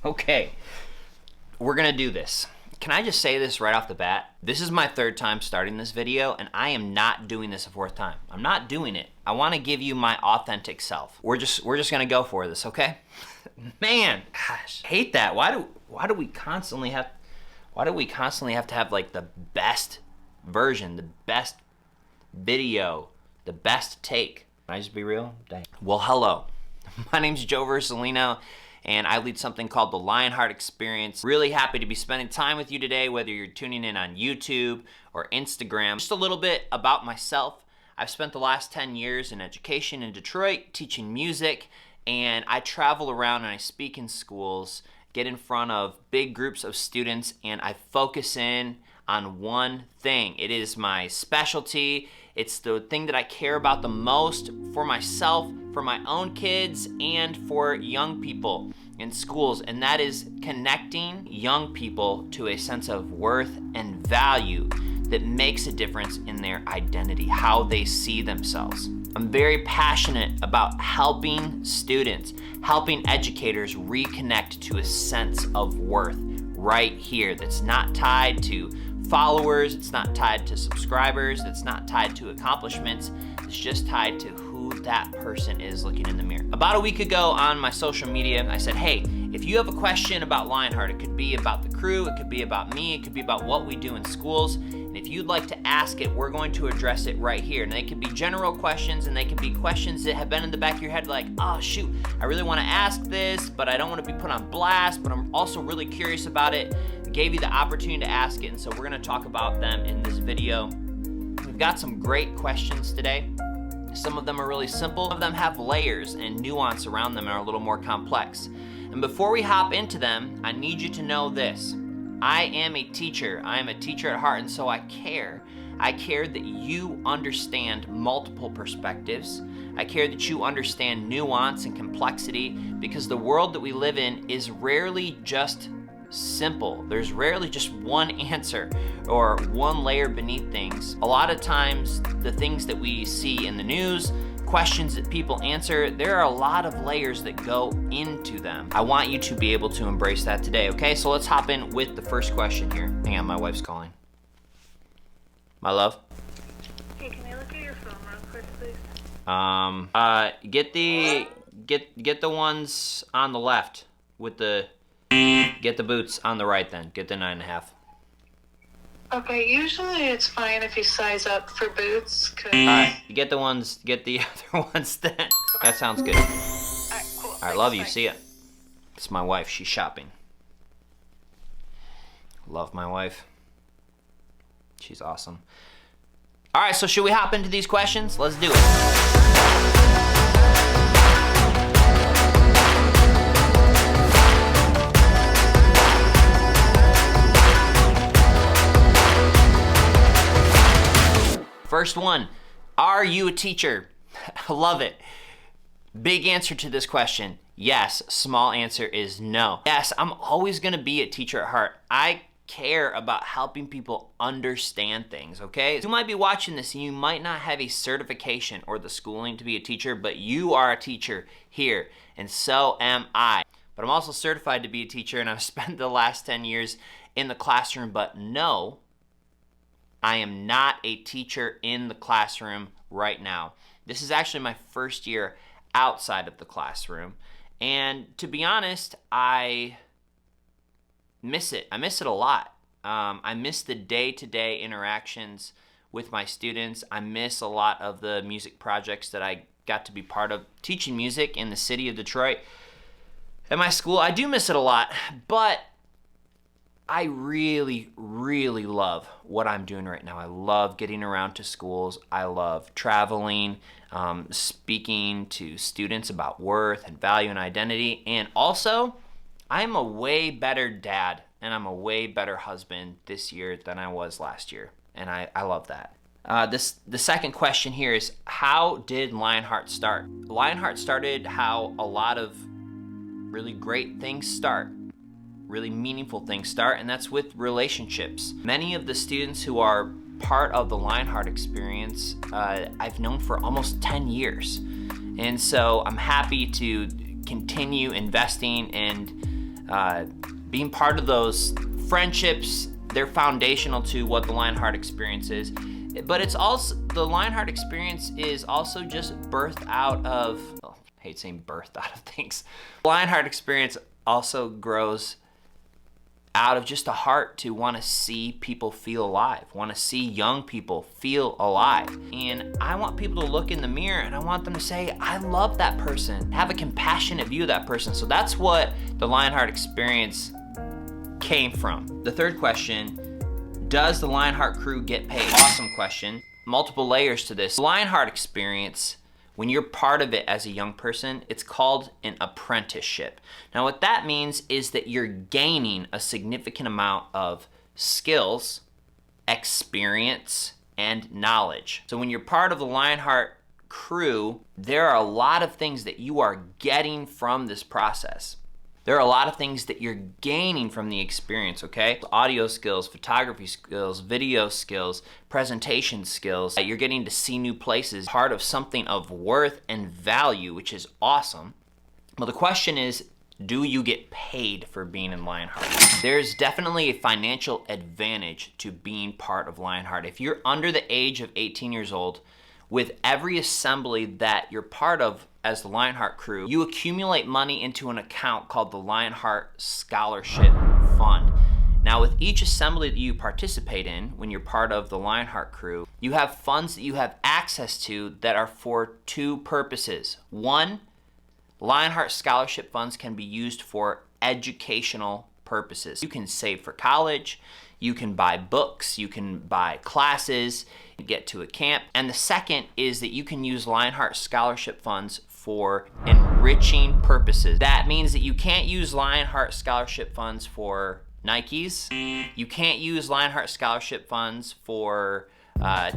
Okay, we're gonna do this. Can I just say this right off the bat? This is my third time starting this video, and I am not doing this a fourth time. I'm not doing it. I wanna give you my authentic self. We're just gonna go for this, okay? Man, gosh, I hate that. Why do we constantly have to have like the best version, the best video, the best take? Can I just be real? Dang. Well, hello. My name's Joe Vercellino, and I lead something called the Lionheart Experience. Really happy to be spending time with you today, whether you're tuning in on YouTube or Instagram. Just a little bit about myself. I've spent the last 10 years in education in Detroit, teaching music, and I travel around and I speak in schools, get in front of big groups of students, and I focus in on one thing. It is my specialty. It's the thing that I care about the most for myself, for my own kids, and for young people in schools, and that is connecting young people to a sense of worth and value that makes a difference in their identity, how they see themselves. I'm very passionate about helping students, helping educators reconnect to a sense of worth right here that's not tied to followers, it's not tied to subscribers, it's not tied to accomplishments, it's just tied to who that person is looking in the mirror. About a week ago on my social media, I said, hey, if you have a question about Lionheart, it could be about the crew, it could be about me, it could be about what we do in schools, and if you'd like to ask it, we're going to address it right here. And they can be general questions, and they can be questions that have been in the back of your head like, oh shoot, I really wanna ask this, but I don't wanna be put on blast, but I'm also really curious about it. Gave you the opportunity to ask it, and so we're gonna talk about them in this video. We've got some great questions today. Some of them are really simple. Some of them have layers and nuance around them and are a little more complex. And before we hop into them, I need you to know this. I am a teacher. I am a teacher at heart, and so I care. I care that you understand multiple perspectives. I care that you understand nuance and complexity, because the world that we live in is rarely just simple. There's rarely just one answer or one layer beneath things. A lot of times, the things that we see in the news, questions that people answer, there are a lot of layers that go into them. I want you to be able to embrace that today, okay? So let's hop in with the first question here. Hang on, my wife's calling. My love? Hey, can I look at your phone real quick, please? Get the ones on the left with the, get the boots on the right then. Get the 9.5. Okay, usually it's fine if you size up for boots, cause... Alright, get the other ones then. That sounds good. Alright, cool. Alright, love you, see ya. It's my wife, she's shopping. Love my wife. She's awesome. Alright, so should we hop into these questions? Let's do it. First one, are you a teacher? I love it. Big answer to this question, yes. Small answer is no. Yes, I'm always gonna be a teacher at heart. I care about helping people understand things, okay? You might be watching this and you might not have a certification or the schooling to be a teacher, but you are a teacher here, and so am I. But I'm also certified to be a teacher, and I've spent the last 10 years in the classroom, but no, I am not a teacher in the classroom right now. This is actually my first year outside of the classroom. And to be honest, I miss it. I miss it a lot. I miss the day-to-day interactions with my students. I miss a lot of the music projects that I got to be part of, teaching music in the city of Detroit. At my school, I do miss it a lot, but I really, really love what I'm doing right now. I love getting around to schools. I love traveling, speaking to students about worth and value and identity. And also, I'm a way better dad and I'm a way better husband this year than I was last year. And I love that. The second question here is, how did Lionheart start? Lionheart started how a lot of really great things start. Really meaningful things start, and that's with relationships. Many of the students who are part of the Lionheart experience, I've known for almost 10 years. And so I'm happy to continue investing and being part of those friendships, they're foundational to what the Lionheart experience is. But it's also, the Lionheart experience is also just birthed out of, I hate saying birthed out of things. The Lionheart experience also grows out of just a heart to want to see people feel alive, want to see young people feel alive. And I want people to look in the mirror and I want them to say, I love that person, have a compassionate view of that person. So that's what the Lionheart experience came from. The third question, does the Lionheart crew get paid? Awesome question. Multiple layers to this. The Lionheart experience, when you're part of it as a young person, it's called an apprenticeship. Now what that means is that you're gaining a significant amount of skills, experience, and knowledge. So when you're part of the Lionheart crew, there are a lot of things that you are getting from this process. There are a lot of things that you're gaining from the experience, okay? Audio skills, photography skills, video skills, presentation skills. You're getting to see new places, part of something of worth and value, which is awesome. Well, the question is, do you get paid for being in Lionheart? There's definitely a financial advantage to being part of Lionheart. If you're under the age of 18 years old, with every assembly that you're part of as the Lionheart crew, you accumulate money into an account called the Lionheart Scholarship Fund. Now with each assembly that you participate in, when you're part of the Lionheart crew, you have funds that you have access to that are for two purposes. One, Lionheart Scholarship funds can be used for educational purposes. You can save for college, you can buy books, you can buy classes, you get to a camp. And the second is that you can use Lionheart Scholarship funds for enriching purposes. That means that you can't use Lionheart Scholarship funds for Nikes. You can't use Lionheart Scholarship funds for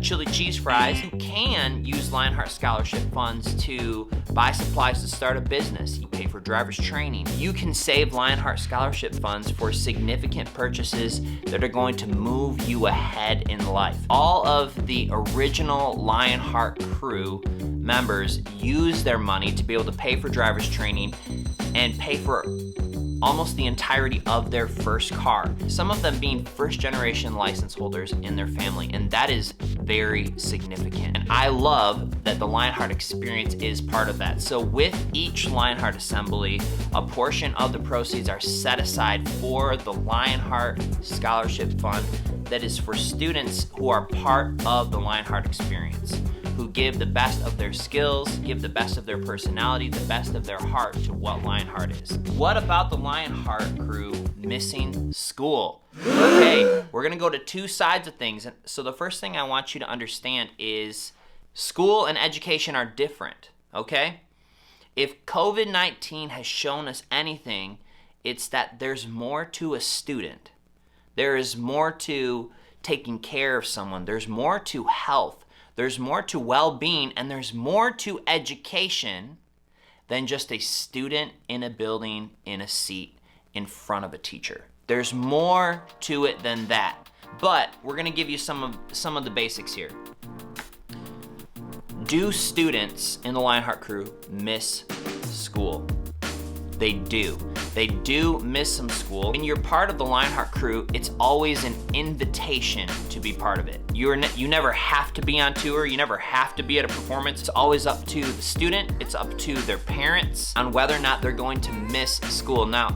chili cheese fries. You can use Lionheart Scholarship funds to buy supplies to start a business. You pay for driver's training. You can save Lionheart Scholarship funds for significant purchases that are going to move you ahead in life. All of the original Lionheart crew members use their money to be able to pay for driver's training and pay for almost the entirety of their first car. Some of them being first generation license holders in their family, and that is very significant. And I love that the Lionheart experience is part of that. So with each Lionheart assembly, a portion of the proceeds are set aside for the Lionheart Scholarship Fund that is for students who are part of the Lionheart experience, who give the best of their skills, give the best of their personality, the best of their heart to what Lionheart is. What about the Lionheart crew missing school? Okay, we're gonna go to two sides of things. So the first thing I want you to understand is school and education are different, okay? If COVID-19 has shown us anything, it's that there's more to a student. There is more to taking care of someone. There's more to health. There's more to well-being, and there's more to education than just a student in a building in a seat in front of a teacher. There's more to it than that. But we're gonna give you some of the basics here. Do students in the Lionheart crew miss school? They do. They do miss some school. When you're part of the Lionheart crew, it's always an invitation to be part of it. You never have to be on tour. You never have to be at a performance. It's always up to the student. It's up to their parents on whether or not they're going to miss school. Now,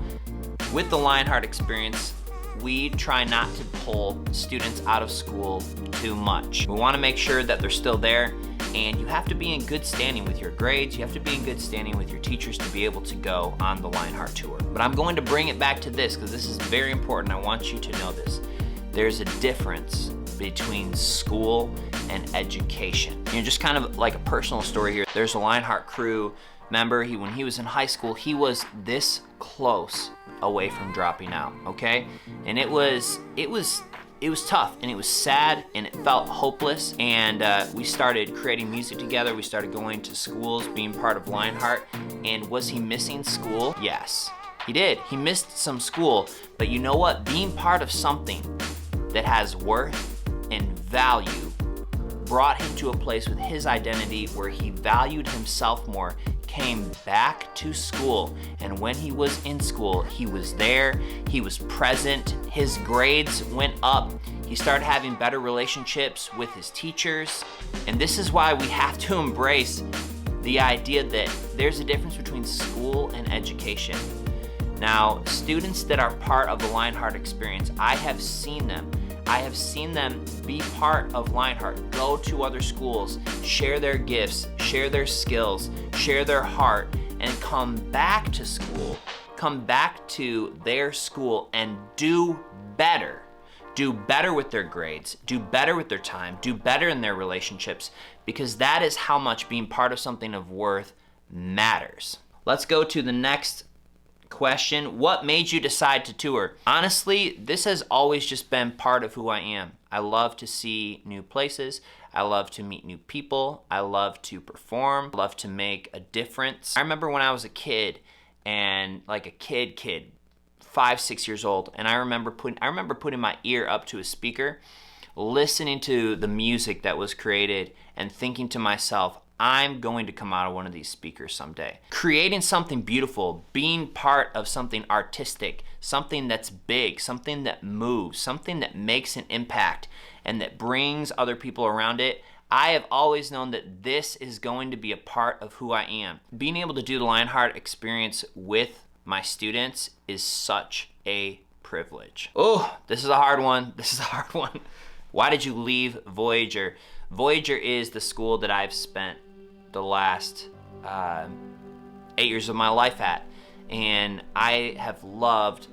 with the Lionheart experience, we try not to pull students out of school too much. We want to make sure that they're still there, and you have to be in good standing with your grades. You have to be in good standing with your teachers to be able to go on the Lionheart tour. But I'm going to bring it back to this because this is very important. I want you to know this. There's a difference between school and education. You know, just kind of like a personal story here. There's a Lionheart crew member. When he was in high school, he was this close away from dropping out, okay? And it was tough, and it was sad, and it felt hopeless, and we started creating music together. We started going to schools, being part of Lionheart. And was he missing school? Yes, he did. He missed some school, but you know what? Being part of something that has worth and value brought him to a place with his identity where he valued himself more, came back to school. And when he was in school, he was there, he was present, his grades went up, he started having better relationships with his teachers. And this is why we have to embrace the idea that there's a difference between school and education. Now, students that are part of the Lionheart experience, I have seen them be part of Lionheart, go to other schools, share their gifts, share their skills, share their heart, and come back to school, come back to their school and do better. Do better with their grades, do better with their time, do better in their relationships, because that is how much being part of something of worth matters. Let's go to the next question. What made you decide to tour? Honestly, this has always just been part of who I am. I love to see new places. I love to meet new people. I love to perform. I love to make a difference. I remember when I was a kid, and like a kid, 5, 6 years old, and I remember putting my ear up to a speaker, listening to the music that was created, and thinking to myself, I'm going to come out of one of these speakers someday. Creating something beautiful, being part of something artistic, something that's big, something that moves, something that makes an impact and that brings other people around it. I have always known that this is going to be a part of who I am. Being able to do the Lionheart experience with my students is such a privilege. Oh, this is a hard one. Why did you leave Voyager? Voyager is the school that I've spent the last 8 years of my life at, and I have loved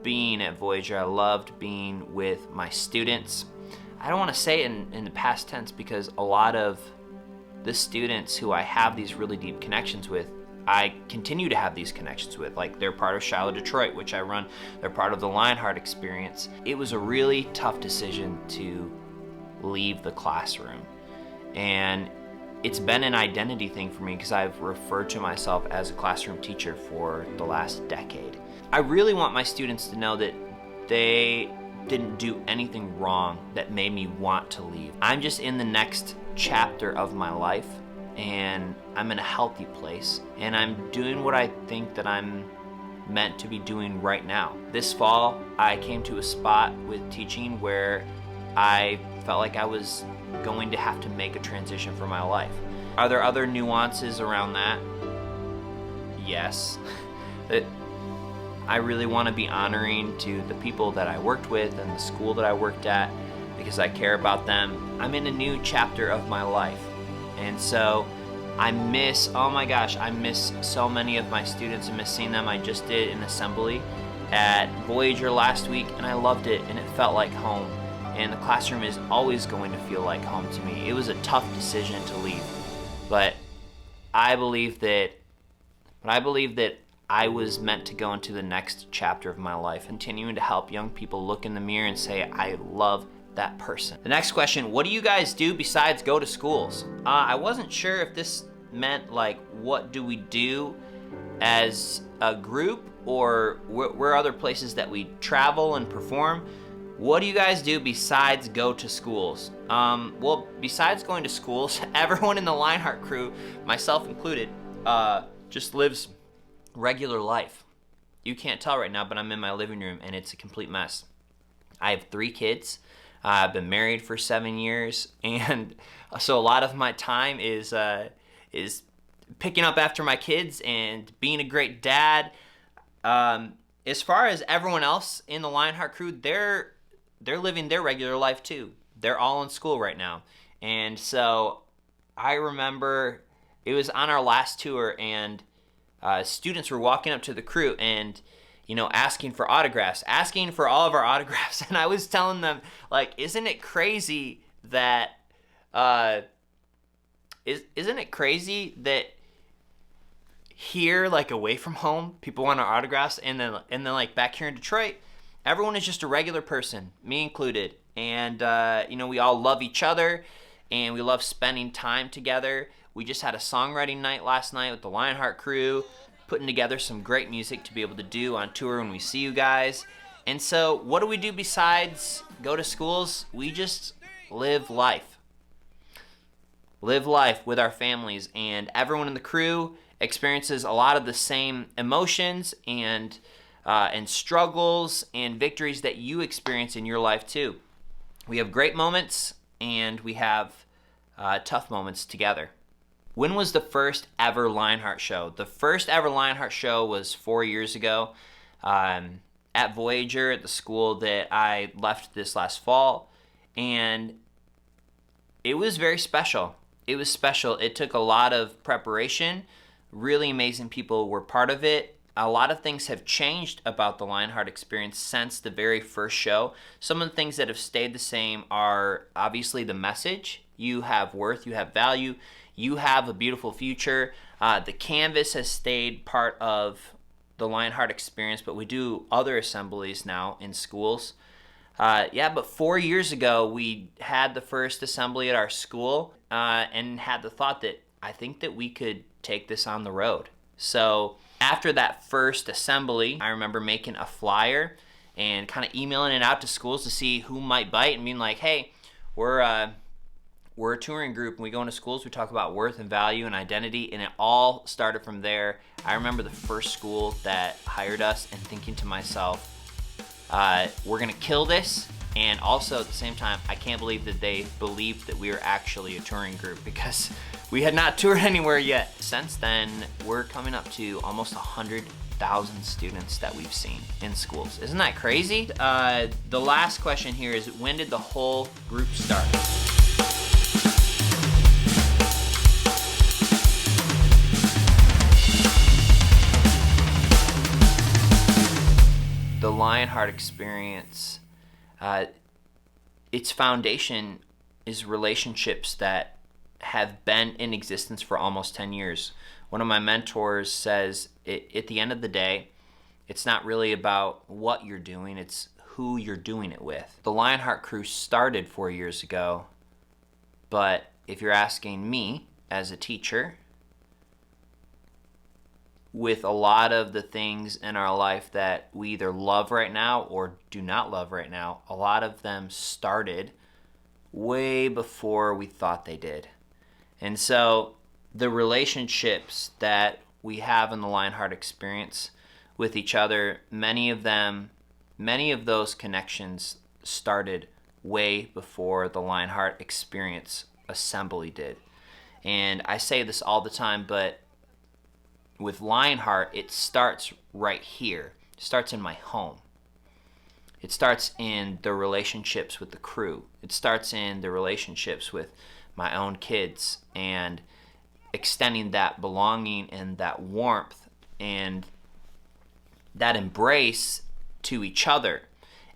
being at Voyager. I loved being with my students. I don't want to say it in the past tense, because a lot of the students who I have these really deep connections with, I continue to have these connections with. Like, they're part of Charlotte Detroit, which I run. They're part of the Lionheart experience. It was a really tough decision to leave the classroom, and it's been an identity thing for me, because I've referred to myself as a classroom teacher for the last decade. I really want my students to know that they didn't do anything wrong that made me want to leave. I'm just in the next chapter of my life, and I'm in a healthy place, and I'm doing what I think that I'm meant to be doing right now. This fall, I came to a spot with teaching where I felt like I was going to have to make a transition for my life. Are there other nuances around that? Yes. I really want to be honoring to the people that I worked with and the school that I worked at, because I care about them. I'm in a new chapter of my life, and so I miss so many of my students. I miss seeing them. I just did an assembly at Voyager last week, and I loved it, and it felt like home. And the classroom is always going to feel like home to me. It was a tough decision to leave, but I believe that I was meant to go into the next chapter of my life, continuing to help young people look in the mirror and say, I love that person. The next question, what do you guys do besides go to schools? I wasn't sure if this meant like, what do we do as a group, or where other places that we travel and perform. What do you guys do besides go to schools? Well, besides going to schools, everyone in the Lionheart crew, myself included, just lives regular life. You can't tell right now, but I'm in my living room and it's a complete mess. I have 3 kids. I've been married for 7 years, and so a lot of my time is picking up after my kids and being a great dad. As far as everyone else in the Lionheart crew, they're living their regular life too. They're all in school right now. And so I remember it was on our last tour, and students were walking up to the crew and, asking for autographs, asking for all of our autographs. And I was telling them, like, isn't it crazy that here, like, away from home, people want our autographs, and then like back here in Detroit, everyone is just a regular person, me included. And we all love each other, and we love spending time together. We just had a songwriting night last night with the Lionheart crew, putting together some great music to be able to do on tour when we see you guys. And so what do we do besides go to schools? We just live life. live life with our families, and everyone in the crew experiences a lot of the same emotions and struggles and victories that you experience in your life too. We have great moments and we have tough moments together. When was the first ever Lionheart show? The first ever Lionheart show was 4 years ago at Voyager, at the school that I left this last fall, and it was very special. It was special. It took a lot of preparation. Really amazing people were part of it. A lot of things have changed about the Lionheart experience since the very first show. Some of the things that have stayed the same are obviously the message. You have worth, you have value, you have a beautiful future. The canvas has stayed part of the Lionheart experience, but we do other assemblies now in schools. But 4 years ago, we had the first assembly at our school and had the thought that I think that we could take this on the road. So after that first assembly, I remember making a flyer and kind of emailing it out to schools to see who might bite and being like, hey, we're a touring group and we go into schools, we talk about worth and value and identity, and it all started from there. I remember the first school that hired us and thinking to myself, we're gonna kill this, and also at the same time, I can't believe that they believed that we were actually a touring group because we had not toured anywhere yet. Since then, we're coming up to almost 100,000 students that we've seen in schools. Isn't that crazy? The last question here is, when did the whole group start? The Lionheart experience, its foundation is relationships that have been in existence for almost 10 years. One of my mentors says, at the end of the day, it's not really about what you're doing, it's who you're doing it with. The Lionheart crew started 4 years ago, but if you're asking me as a teacher, with a lot of the things in our life that we either love right now or do not love right now, a lot of them started way before we thought they did. And so the relationships that we have in the Lionheart experience with each other, many of those connections started way before the Lionheart experience assembly did. And I say this all the time, but with Lionheart, it starts right here. It starts in my home. It starts in the relationships with the crew. It starts in the relationships with my own kids and extending that belonging and that warmth and that embrace to each other.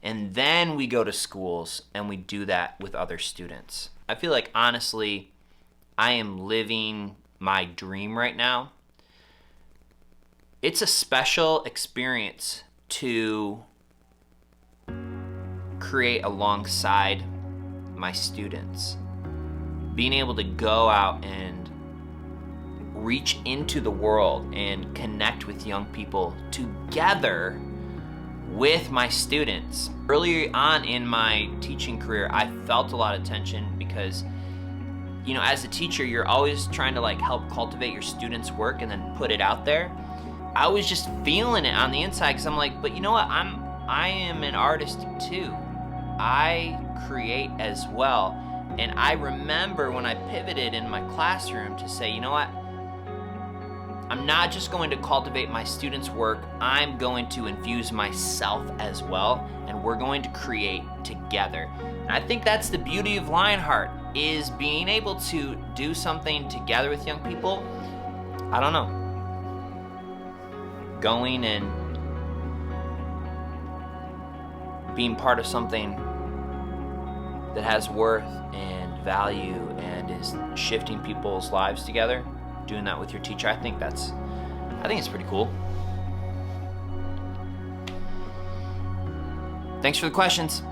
And then we go to schools and we do that with other students. I feel like, honestly, I am living my dream right now. It's a special experience to create alongside my students. Being able to go out and reach into the world and connect with young people together with my students. Earlier on in my teaching career, I felt a lot of tension because, as a teacher, you're always trying to help cultivate your students' work and then put it out there. I was just feeling it on the inside because I'm like, but you know what? I am an artist too. I create as well. And I remember when I pivoted in my classroom to say, you know what? I'm not just going to cultivate my students' work, I'm going to infuse myself as well, and we're going to create together. And I think that's the beauty of Lionheart, is being able to do something together with young people. I don't know. Going and being part of something that has worth and value and is shifting people's lives together, doing that with your teacher, I think it's pretty cool. Thanks for the questions.